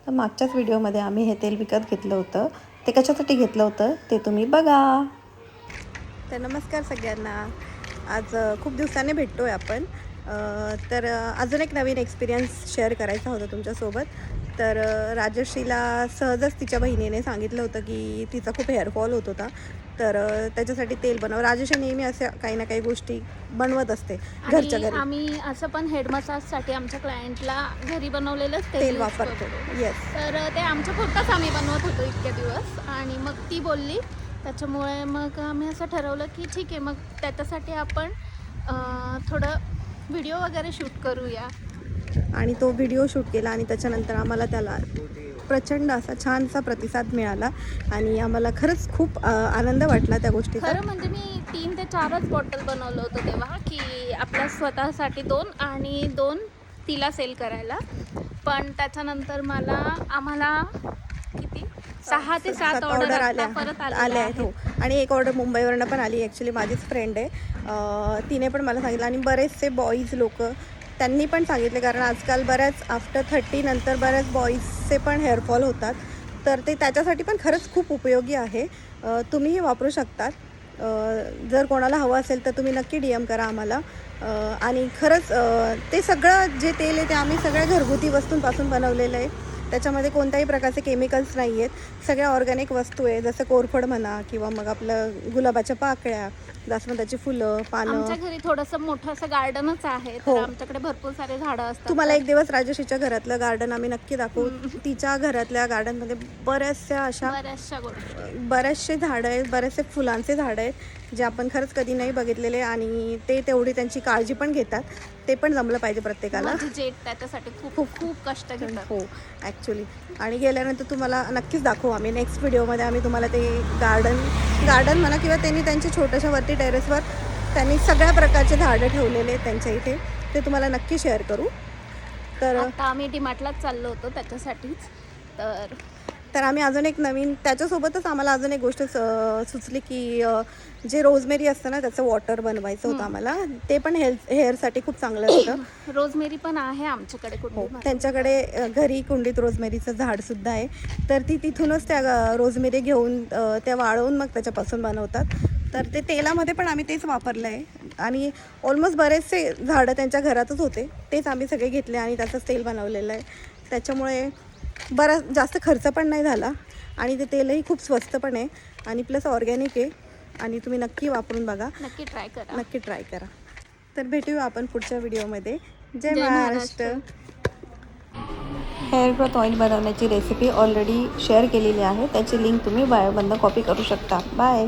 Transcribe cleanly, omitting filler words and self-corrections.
तर मागच्याच व्हिडिओमध्ये आम्ही हे तेल विकत घेतलं होतं. ते कशासाठी घेतलं होतं ते तुम्ही बघा. तर नमस्कार सगळ्यांना. आज खूप दिवसांनी भेटतो आहे आपण. तर अजून एक नवीन एक्सपिरियन्स शेअर करायचा होता तुमच्यासोबत. तर राजश्रीला सहजच तिच्या बहिणीने सांगितलं होतं की तिचा खूप हेअरफॉल होत होता. तर त्याच्यासाठी तेल बनव. राजेश नेहमी अशा काही ना काही गोष्टी बनवत असते घरच्या घरी. आम्ही असं पण हेड मसाजसाठी आमच्या क्लायंटला घरी बनवलेलंच तेल वापरतो. येस. तर ते आमच्या पुरतंच आम्ही बनवत होतो इतके दिवस. आणि मग ती बोलली, त्याच्यामुळे मग आम्ही असं ठरवलं की ठीक आहे, मग त्याच्यासाठी आपण थोडं व्हिडिओ वगैरे शूट करूया. आणि तो व्हिडिओ शूट केला आणि त्याच्यानंतर आम्हाला त्याला प्रचंड असा छानसा प्रतिसाद मिळाला आणि आम्हाला खरंच खूप आनंद वाटला त्या गोष्टीचा. खरं म्हणजे मी 3 ते 4च बॉटल बनवलं होतं तेव्हा, की आपल्या स्वतःसाठी 2 आणि 2 तिला सेल करायला. पण त्याच्यानंतर आम्हाला किती 6 ते 7 ऑर्डर परत आल्या आहेत. हो. आणि एक ऑर्डर मुंबईवरनं पण आली. ॲक्च्युली माझीच फ्रेंड आहे. तिने पण मला सांगितलं आणि बरेचसे बॉईज लोक त्यांनी पण सांगितले, कारण आजकाल बऱ्याच आफ्टर 30 नंतर बऱ्याच बॉईजचे पण हेअरफॉल होतात. तर ते त्याच्यासाठी पण खरंच खूप उपयोगी आहे. तुम्हीही वापरू शकतात. जर कोणाला हवं असेल तर तुम्ही नक्की DM करा आम्हाला. आणि खरंच ते सगळं जे तेल आहे ते आम्ही सगळ्या घरगुती वस्तूंपासून बनवलेलं आहे. त्याच्यामध्ये कोणत्याही प्रकारचे केमिकल्स नाही आहेत. सगळ्या ऑर्गॅनिक वस्तू आहे, जसं कोरफड म्हणा किंवा मग आपलं गुलाबाच्या पाकळ्या, जास्वंदाची फुलं, पानं. आमच्या घरी थोडंसं मोठं असं गार्डनच आहे. हो. तर आमच्याकडे भरपूर सारे झाडं असतात. तुम्हाला एक दिवस राजश्रीच्या घरातलं गार्डन आम्ही नक्की दाखवू. तिच्या घरातल्या गार्डनमध्ये बरेचसे झाडं आहेत, बरेचसे फुलांचे झाडं आहेत जे आपण खरंच कधी नाही बघितलेले. आणि ते तेवढी त्यांची काळजी पण घेतात. ते पण जमलं पाहिजे प्रत्येकाला. जेट त्याच्यासाठी खूप कष्ट घेतात. हो ॲक्च्युली. आणि गेल्यानंतर तुम्हाला नक्कीच दाखवू आम्ही नेक्स्ट व्हिडिओमध्ये. आम्ही तुम्हाला ते गार्डन म्हणा किंवा त्यांनी त्यांच्या छोट्याशा वरती टेरेसवर त्यांनी सगळ्या प्रकारचे झाडं ठेवलेले आहेत त्यांच्या इथे. ते तुम्हाला नक्की शेअर करू. तर आता आम्ही डीमार्टलाच चाललो होतो त्याच्यासाठीच. तर आम्ही अजून एक नवीन त्याच्यासोबतच आम्हाला अजून एक गोष्ट सुचली की जे रोजमेरी असतं ना त्याचं वॉटर बनवायचं होतं आम्हाला. ते पण हेअरसाठी खूप चांगलं असतं. रोजमेरी पण आहे आमच्याकडे. हो, त्यांच्याकडे घरी कुंडीत रोजमेरीचं झाडसुद्धा आहे. तर ती तिथूनच त्या रोजमेरी घेऊन त्या वाळवून मग त्याच्यापासून बनवतात. तर ते तेलामध्ये पण आम्ही तेच वापरलं आहे. आणि ऑलमोस्ट बरेचसे झाडं त्यांच्या घरातच होते, तेच आम्ही सगळे घेतले आणि त्याचंच तेल बनवलेलं आहे. त्याच्यामुळे बराच जास्त खर्च पण नाही झाला आणि ते तेलही खूप स्वस्त पण आहे आणि प्लस ऑर्गॅनिक आहे. आणि तुम्ही नक्की वापरून बघा, नक्की ट्राय करा. तर भेटूया आपण पुढच्या व्हिडिओमध्ये. जय महाराष्ट्र. हेअर ग्रोथ ऑइल बनवण्याची रेसिपी ऑलरेडी शेअर केलेली आहे, त्याची लिंक तुम्ही बायोमधनं कॉपी करू शकता. बाय.